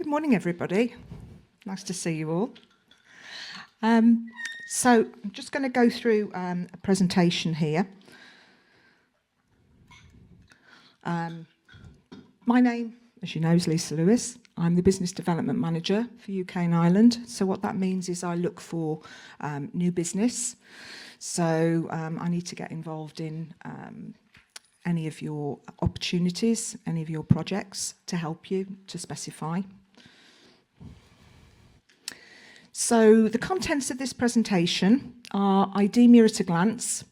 Good morning, everybody. Nice to see you all. So I'm just going to go through a presentation here. My name, as you know, is Lewis. I'm the Business Development Manager for UK and Ireland. So what that means is I look for new business. So I need to get involved in any of your opportunities, any of your projects to help you to specify. So the contents of this presentation are IDEMIA at a glance,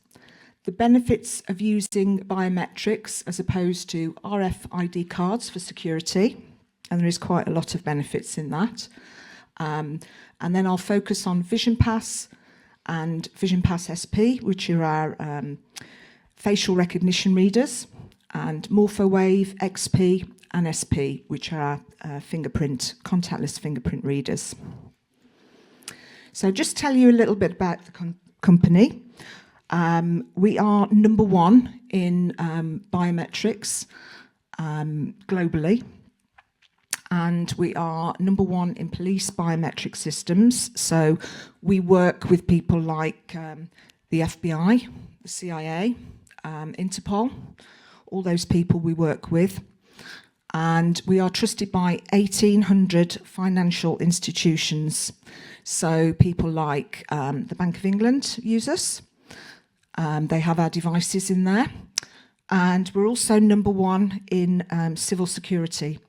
the benefits of using biometrics as opposed to RFID cards for security, and there is quite a lot of benefits in that. And then I'll focus on Vision Pass and Vision Pass SP, which are our facial recognition readers, and MorphoWave, XP and SP, which are fingerprint, contactless fingerprint readers. So just tell you a little bit about the company. We are number one in biometrics globally, and we are number one in police biometric systems. So we work with people like the FBI, the CIA, Interpol, all those people we work with. And we are trusted by 1,800 financial institutions. So people like the Bank of England use us. They have our devices in there. And we're also number one in civil security.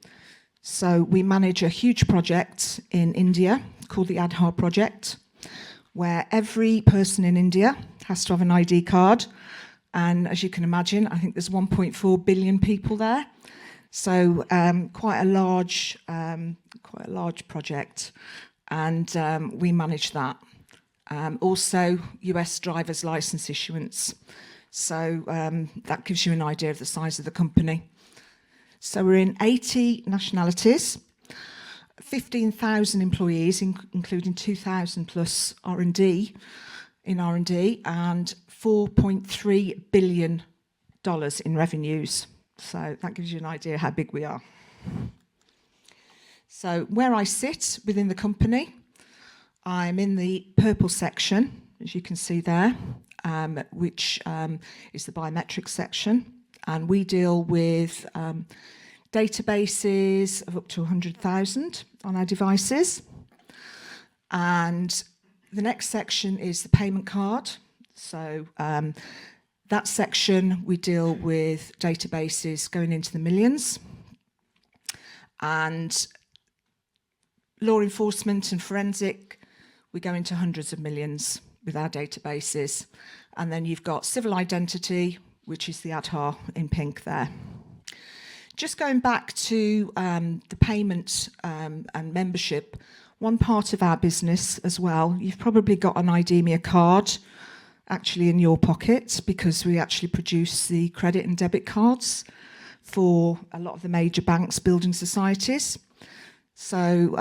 So we manage a huge project in India called the Aadhaar project, where every person in India has to have an ID card. And as you can imagine, I think there's 1.4 billion people there. So quite a large project, and we manage that. Also, US driver's license issuance. So that gives you an idea of the size of the company. So we're in 80 nationalities, 15,000 employees, including 2,000 plus R&D, and $4.3 billion in revenues. So that gives you an idea how big we are. So where I sit within the company, I'm in the purple section, as you can see there, which is the biometrics section. And we deal with databases of up to 100,000 on our devices. And the next section is the payment card. So that section, we deal with databases going into the millions. And law enforcement and forensic, we go into hundreds of millions with our databases. And then you've got civil identity, which is the Aadhaar in pink there. Just going back to the payment and membership, one part of our business as well, you've probably got an IDEMIA card actually in your pocket, because we actually produce the credit and debit cards for a lot of the major banks, building societies. So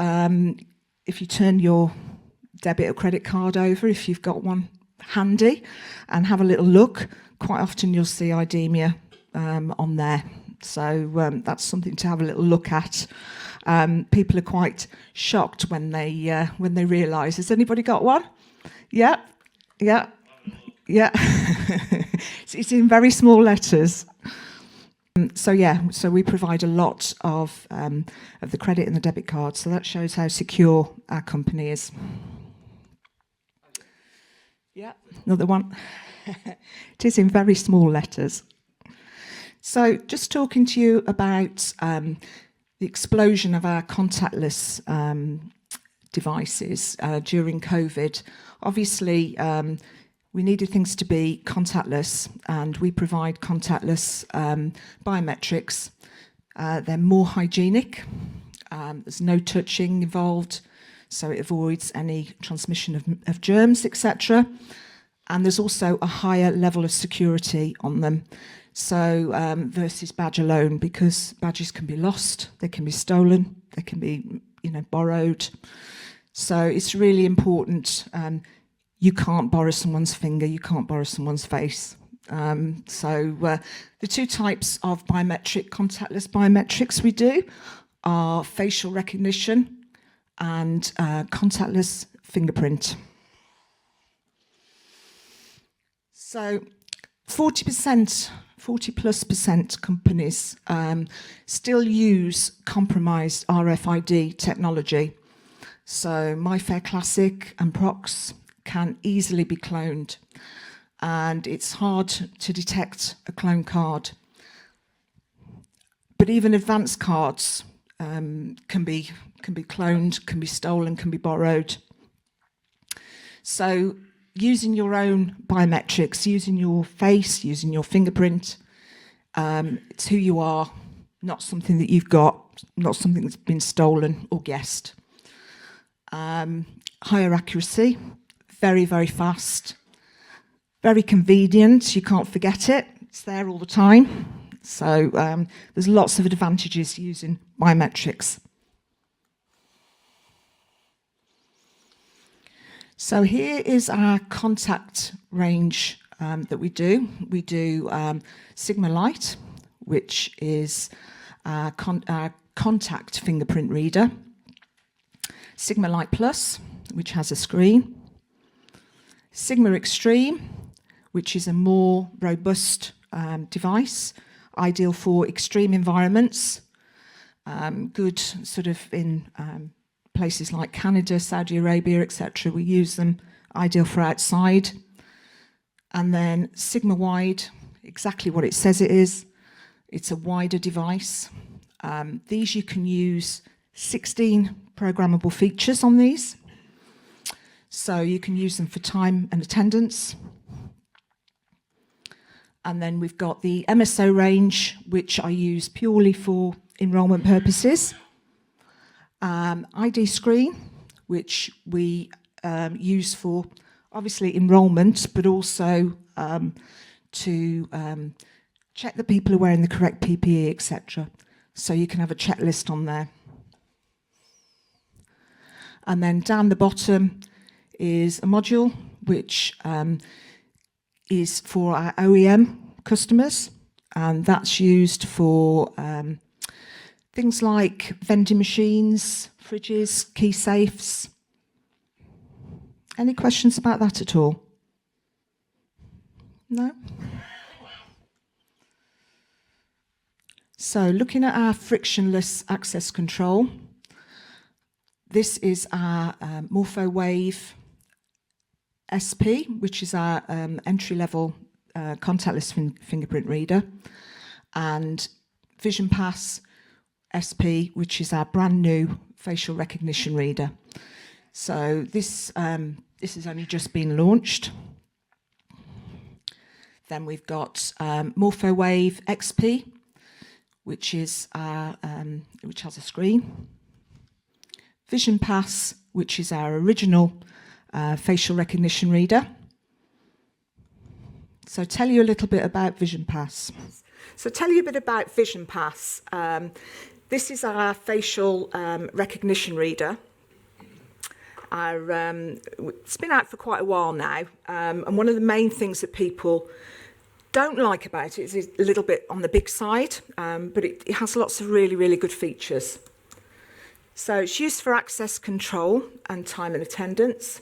if you turn your debit or credit card over, if you've got one handy, and have a little look, quite often you'll see IDEMIA on there. So that's something to have a little look at. People are quite shocked when they realise. Has anybody got one? Yeah. It's in very small letters. So we provide a lot of the credit and the debit cards. So that shows how secure our company is. Yeah, another one. It is in very small letters. So just talking to you about the explosion of our contactless devices during COVID. Obviously, we needed things to be contactless, and we provide contactless biometrics. They're more hygienic. There's no touching involved, so it avoids any transmission of germs, etc. And there's also a higher level of security on them. So versus badge alone, because badges can be lost, they can be stolen, they can be borrowed. So it's really important. You can't borrow someone's finger, you can't borrow someone's face. So the two types of contactless biometrics we do are facial recognition and contactless fingerprint. So 40+ % companies still use compromised RFID technology. So MyFair Classic and Prox can easily be cloned, and it's hard to detect a clone card. But even advanced cards can be cloned, can be stolen, can be borrowed. So using your own biometrics, using your face, using your fingerprint, it's who you are, not something that you've got, not something that's been stolen or guessed. Higher accuracy, very, very fast, very convenient, you can't forget it, it's there all the time. So there's lots of advantages using biometrics. So here is our contact range that we do. We do Sigma Light, which is our contact fingerprint reader. Sigma Light Plus, which has a screen. Sigma Extreme, which is a more robust device, ideal for extreme environments, good sort of in places like Canada, Saudi Arabia, etc. We use them, ideal for outside. And then Sigma Wide, exactly what it says it is. It's a wider device. These you can use 16 programmable features on these. So you can use them for time and attendance. And then we've got the MSO range, which I use purely for enrolment purposes. ID screen, which we use for obviously enrolment, but also to check that people are wearing the correct PPE, etc. So you can have a checklist on there. And then down the bottom is a module which is for our OEM customers, and that's used for things like vending machines, fridges, key safes. Any questions about that at all? No? So looking at our frictionless access control, this is our MorphoWave SP, which is our entry-level contactless fingerprint reader, and Vision Pass SP, which is our brand new facial recognition reader. So this has only just been launched. Then we've got MorphoWave XP, which is which has a screen. Vision Pass, which is our original facial recognition reader. So tell you a little bit about Vision Pass. So tell you a bit about Vision Pass. This is our facial recognition reader. It's been out for quite a while now, and one of the main things that people don't like about it is it's a little bit on the big side, but it has lots of really, really good features. So it's used for access control and time and attendance.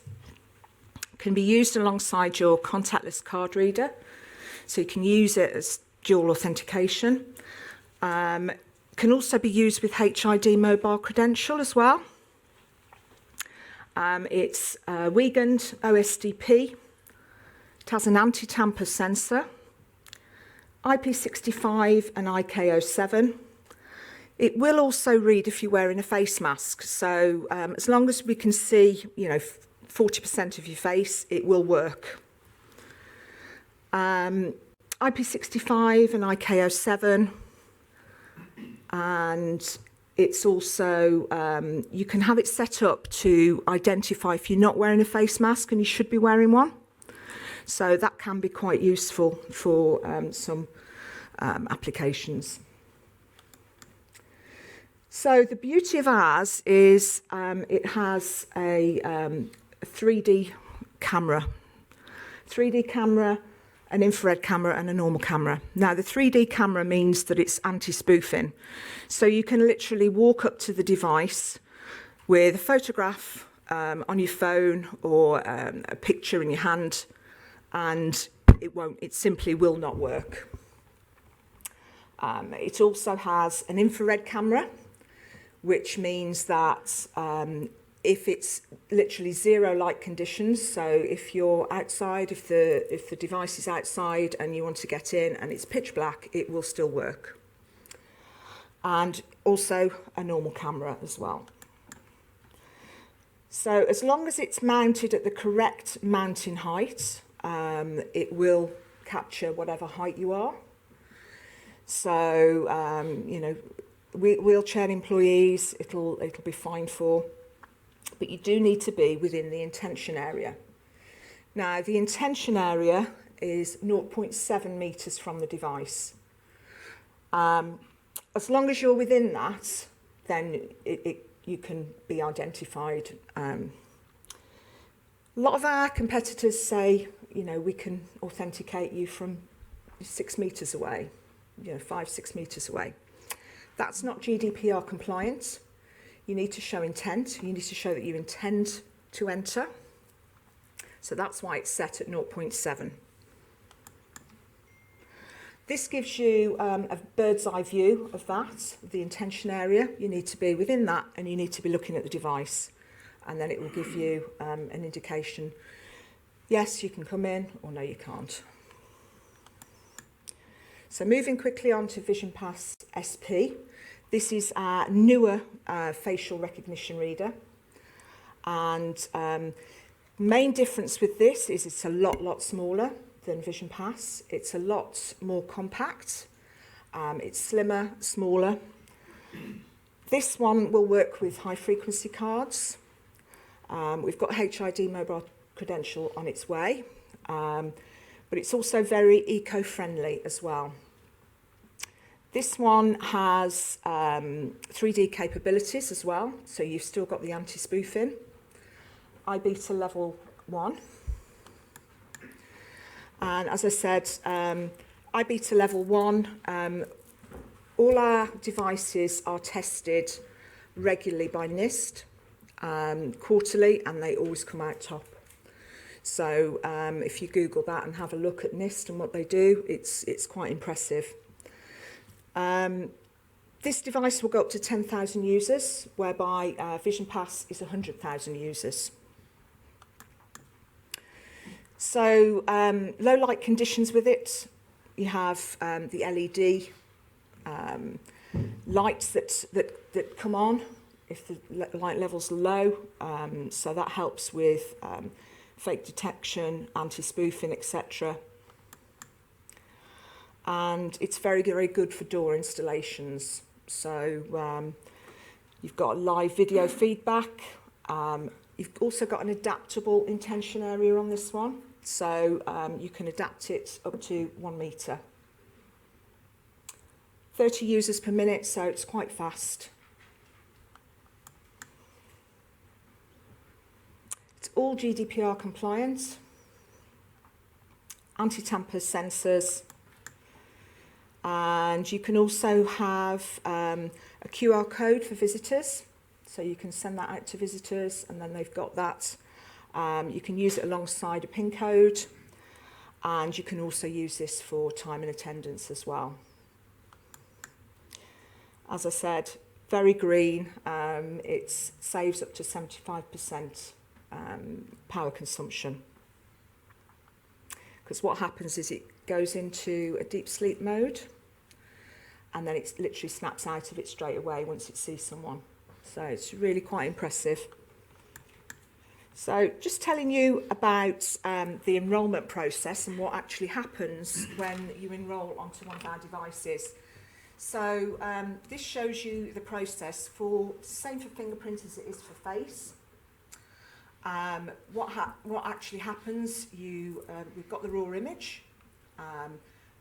Can be used alongside your contactless card reader, so you can use it as dual authentication. Can also be used with HID mobile credential as well. It's Wiegand OSDP. It has an anti-tamper sensor, IP65 and IK07. It will also read if you're wearing a face mask. So as long as we can see, 40% of your face, it will work. IP65 and IK07. And it's also, you can have it set up to identify if you're not wearing a face mask and you should be wearing one. So that can be quite useful for some applications. So the beauty of ours is it has a 3D camera. 3D camera an infrared camera and a normal camera. Now, the 3D camera means that it's anti-spoofing. So you can literally walk up to the device with a photograph on your phone or a picture in your hand, and it simply will not work. It also has an infrared camera, which means that if it's literally zero light conditions, so if you're outside, if the device is outside and you want to get in and it's pitch black, it will still work. And also a normal camera as well. So as long as it's mounted at the correct mounting height, it will capture whatever height you are. So, you know, wheelchair employees, it'll be fine for, but you do need to be within the intention area. Now, the intention area is 0.7 metres from the device. As long as you're within that, then you can be identified. A lot of our competitors say, you know, we can authenticate you from 6 metres away, you know, 5-6 metres away. That's not GDPR compliant. You need to show intent. You need to show that you intend to enter. So that's why it's set at 0.7. This gives you a bird's eye view of that, the intention area. You need to be within that and you need to be looking at the device. And then it will give you an indication, yes, you can come in, or no, you can't. So moving quickly on to VisionPass SP. This is our newer facial recognition reader. And main difference with this is it's a lot smaller than VisionPass. It's a lot more compact. It's slimmer, smaller. This one will work with high frequency cards. We've got HID mobile credential on its way, but it's also very eco-friendly as well. This one has 3D capabilities as well, so you've still got the anti-spoofing. iBeta level 1. And as I said, iBeta level 1, all our devices are tested regularly by NIST, quarterly, and they always come out top. So if you Google that and have a look at NIST and what they do, it's quite impressive. This device will go up to 10,000 users, whereby VisionPass is 100,000 users. So low light conditions with it, you have the LED lights that come on if the light level's low, so that helps with fake detection, anti-spoofing, etc. And it's very good for door installations. So you've got live video feedback. You've also got an adaptable intention area on this one. So you can adapt it up to 1 metre. 30 users per minute, so it's quite fast. It's all GDPR compliant. Anti-tamper sensors. And you can also have a QR code for visitors. So you can send that out to visitors and then they've got that. You can use it alongside a PIN code. And you can also use this for time and attendance as well. As I said, very green. It saves up to 75% power consumption. Because what happens is it goes into a deep sleep mode and then it literally snaps out of it straight away once it sees someone. So it's really quite impressive. So just telling you about the enrolment process and what actually happens when you enroll onto one of our devices. So this shows you the process for, same for fingerprint as it is for face. What actually happens, we've got the raw image,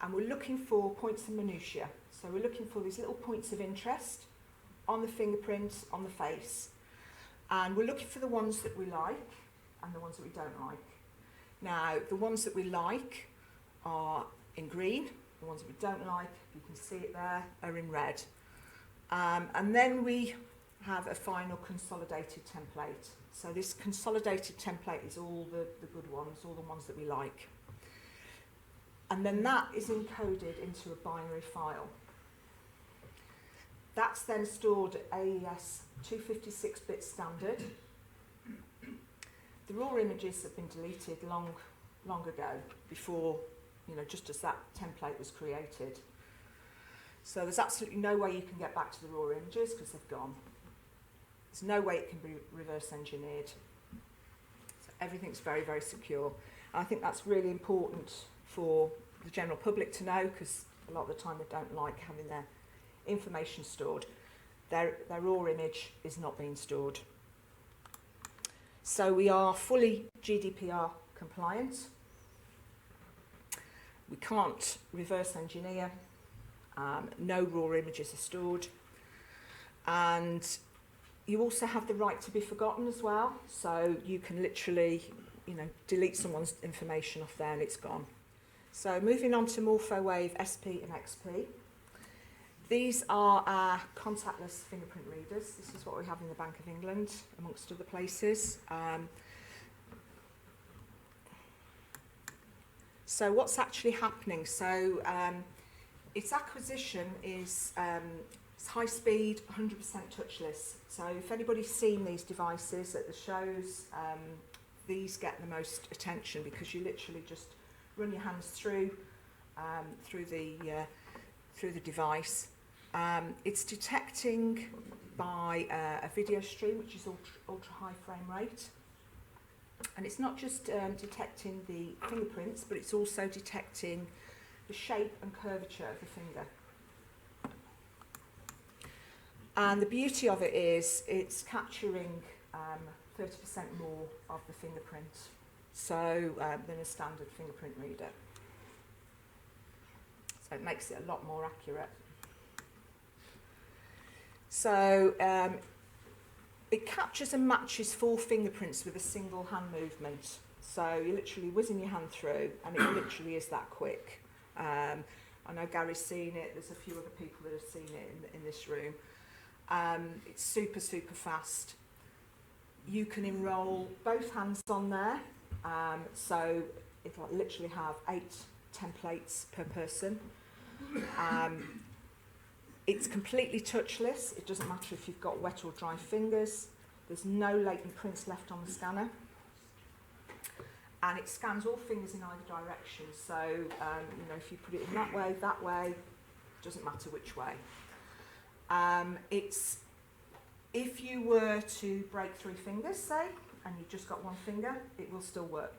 and we're looking for points of minutiae. So we're looking for these little points of interest on the fingerprint, on the face. And we're looking for the ones that we like and the ones that we don't like. Now, the ones that we like, are in green. The ones that we don't like, you can see it there, are in red. And then we have a final consolidated template. So this consolidated template is all the good ones, all the ones that we like. And then that is encoded into a binary file. That's then stored at AES 256-bit standard. The raw images have been deleted long ago, before, just as that template was created. So there's absolutely no way you can get back to the raw images because they've gone. There's no way it can be reverse engineered. So everything's very, very secure. And I think that's really important for the general public to know, because a lot of the time they don't like having their information stored. Their raw image is not being stored. So we are fully GDPR compliant. We can't reverse engineer. No raw images are stored. And you also have the right to be forgotten as well. So you can literally, delete someone's information off there and it's gone. So moving on to MorphoWave SP and XP. These are our contactless fingerprint readers. This is what we have in the Bank of England, amongst other places. So what's actually happening? So its acquisition is it's high speed, 100% touchless. So if anybody's seen these devices at the shows, these get the most attention because you literally just run your hands through the device. It's detecting by a video stream, which is ultra high frame rate. And it's not just detecting the fingerprints, but it's also detecting the shape and curvature of the finger. And the beauty of it is it's capturing 30% more of the fingerprint than a standard fingerprint reader. So it makes it a lot more accurate. So it captures and matches 4 fingerprints with a single hand movement. So you're literally whizzing your hand through, and it literally is that quick. I know Gary's seen it. There's a few other people that have seen it in this room. It's super, super fast. You can enroll both hands on there. So it'll literally have 8 templates per person. It's completely touchless. It doesn't matter if you've got wet or dry fingers. There's no latent prints left on the scanner. And it scans all fingers in either direction. So, if you put it in that way, doesn't matter which way. If you were to break 3 fingers, say, and you've just got 1 finger, it will still work.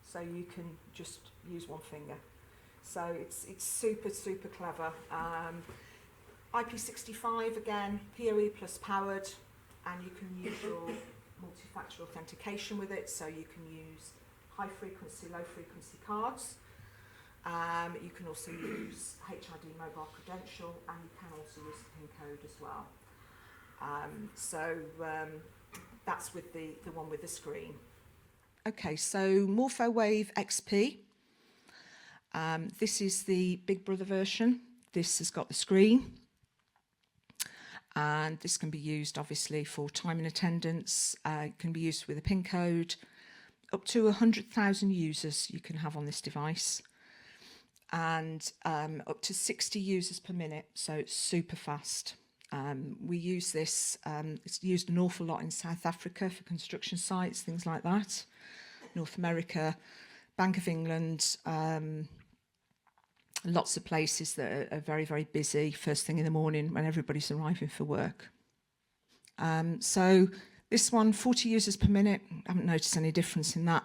So you can just use 1 finger. So it's super, super clever. IP65 again, PoE plus powered, and you can use your multi-factor authentication with it. So you can use high frequency, low frequency cards. You can also use HID mobile credential, and you can also use the PIN code as well. That's with the one with the screen. Okay, so MorphoWave XP. This is the Big Brother version. This has got the screen. And this can be used, obviously, for time and attendance. It can be used with a PIN code. Up to 100,000 users you can have on this device. And up to 60 users per minute, so it's super fast. We use this, it's used an awful lot in South Africa for construction sites, things like that. North America, Bank of England, lots of places that are very, very busy first thing in the morning when everybody's arriving for work. So this one, 40 users per minute, I haven't noticed any difference in that.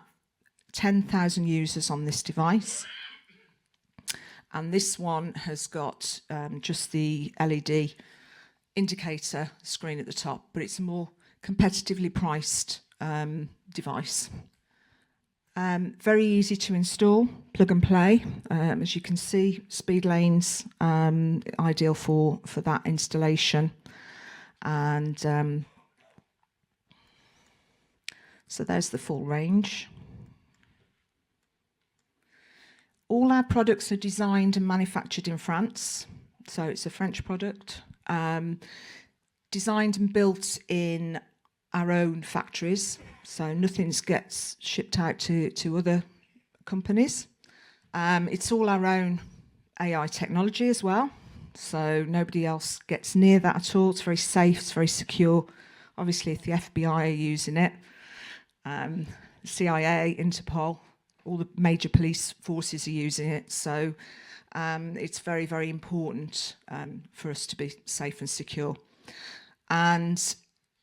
10,000 users on this device. And this one has got just the LED indicator screen at the top, but it's a more competitively priced device. Very easy to install, plug and play. As you can see, speed lanes, ideal for that installation. And so there's the full range. All our products are designed and manufactured in France, so it's a French product. Designed and built in our own factories, so nothing gets shipped out to other companies. It's all our own AI technology as well, so nobody else gets near that at all. It's very safe, it's very secure. Obviously, if the FBI are using it, CIA, Interpol, all the major police forces are using it, so it's very, very important for us to be safe and secure. And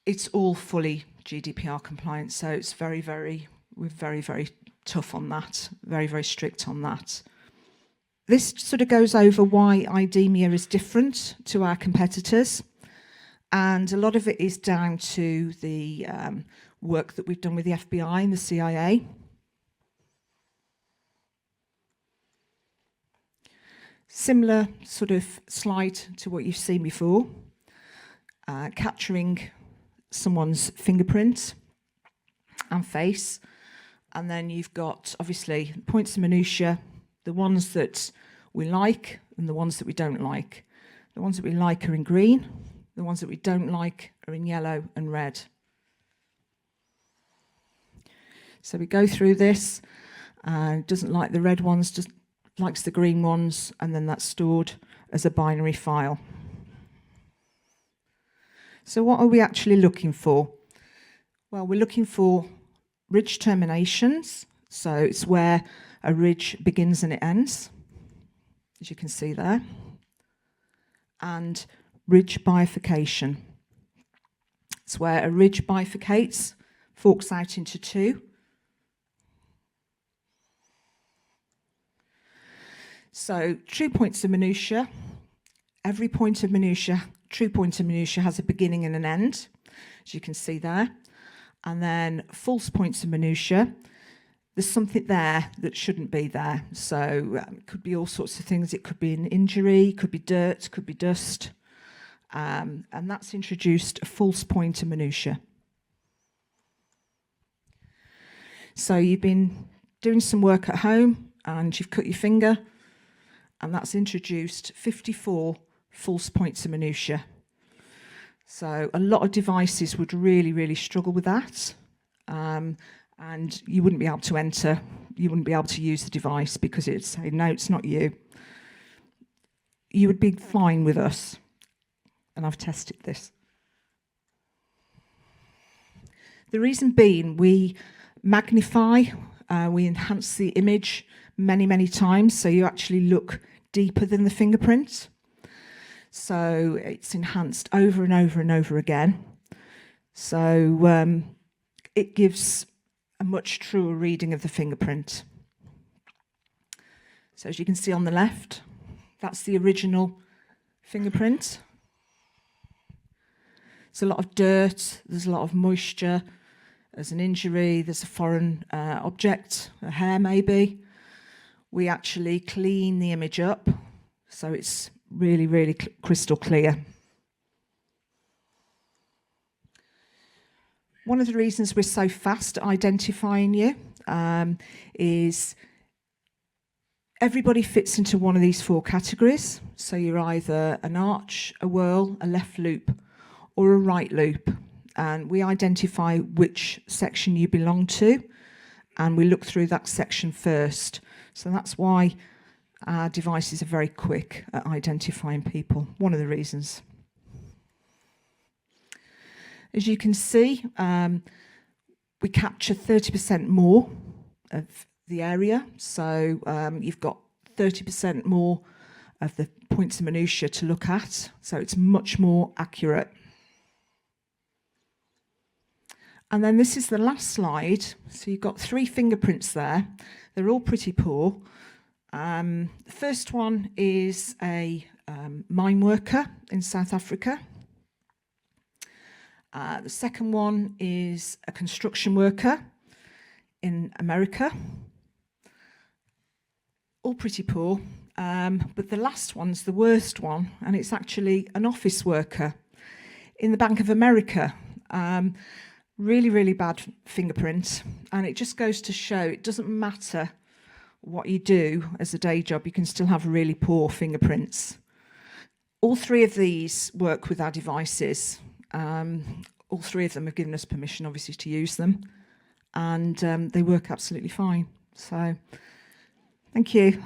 it's all fully GDPR compliant, so it's we're very, very tough on that, very, very strict on that. This sort of goes over why IDEMIA is different to our competitors, and a lot of it is down to the work that we've done with the FBI and the CIA. Similar sort of slide to what you've seen before, capturing someone's fingerprint and face, and then you've got obviously points of minutiae, the ones that we like and the ones that we don't like. The ones that we like are in green, the ones that we don't like are in yellow and red. So we go through this, doesn't like the red ones, just likes the green ones, and then that's stored as a binary file. So what are we actually looking for? Well, we're looking for ridge terminations. So it's where a ridge begins and it ends, as you can see there. And ridge bifurcation. It's where a ridge bifurcates, forks out into two. So true points of minutiae. Every point of minutiae, true point of minutiae, has a beginning and an end, as you can see there. And then false points of minutiae, there's something there that shouldn't be there. So it could be all sorts of things. It could be an injury, could be dirt, could be dust. And that's introduced a false point of minutiae. So you've been doing some work at home and you've cut your finger, and that's introduced 54 false points of minutiae. So a lot of devices would really, really struggle with that. And you wouldn't be able to enter, you wouldn't be able to use the device because it'd say, no, it's not you. You would be fine with us. And I've tested this. The reason being, we magnify, we enhance the image many, many times, so you actually look deeper than the fingerprint. So it's enhanced over and over and over again. So it gives a much truer reading of the fingerprint. So as you can see on the left, that's the original fingerprint. There's a lot of dirt, there's a lot of moisture, there's an injury, there's a foreign object, a hair maybe. We actually clean the image up, so it's really, really crystal clear. One of the reasons we're so fast at identifying you is everybody fits into one of these four categories. So you're either an arch, a whirl, a left loop, or a right loop. And we identify which section you belong to, and we look through that section first. So that's why our devices are very quick at identifying people, one of the reasons. As you can see, we capture 30% more of the area. So you've got 30% more of the points of minutiae to look at. So it's much more accurate. And then this is the last slide. So you've got 3 fingerprints there. They're all pretty poor. The first one is a mine worker in South Africa. The second one is a construction worker in America. All pretty poor. But the last one's the worst one, and it's actually an office worker in the Bank of America. Really, really bad fingerprint. And it just goes to show it doesn't matter what you do as a day job, you can still have really poor fingerprints. All three of these work with our devices. All three of them have given us permission, obviously, to use them, and they work absolutely fine. So, thank you.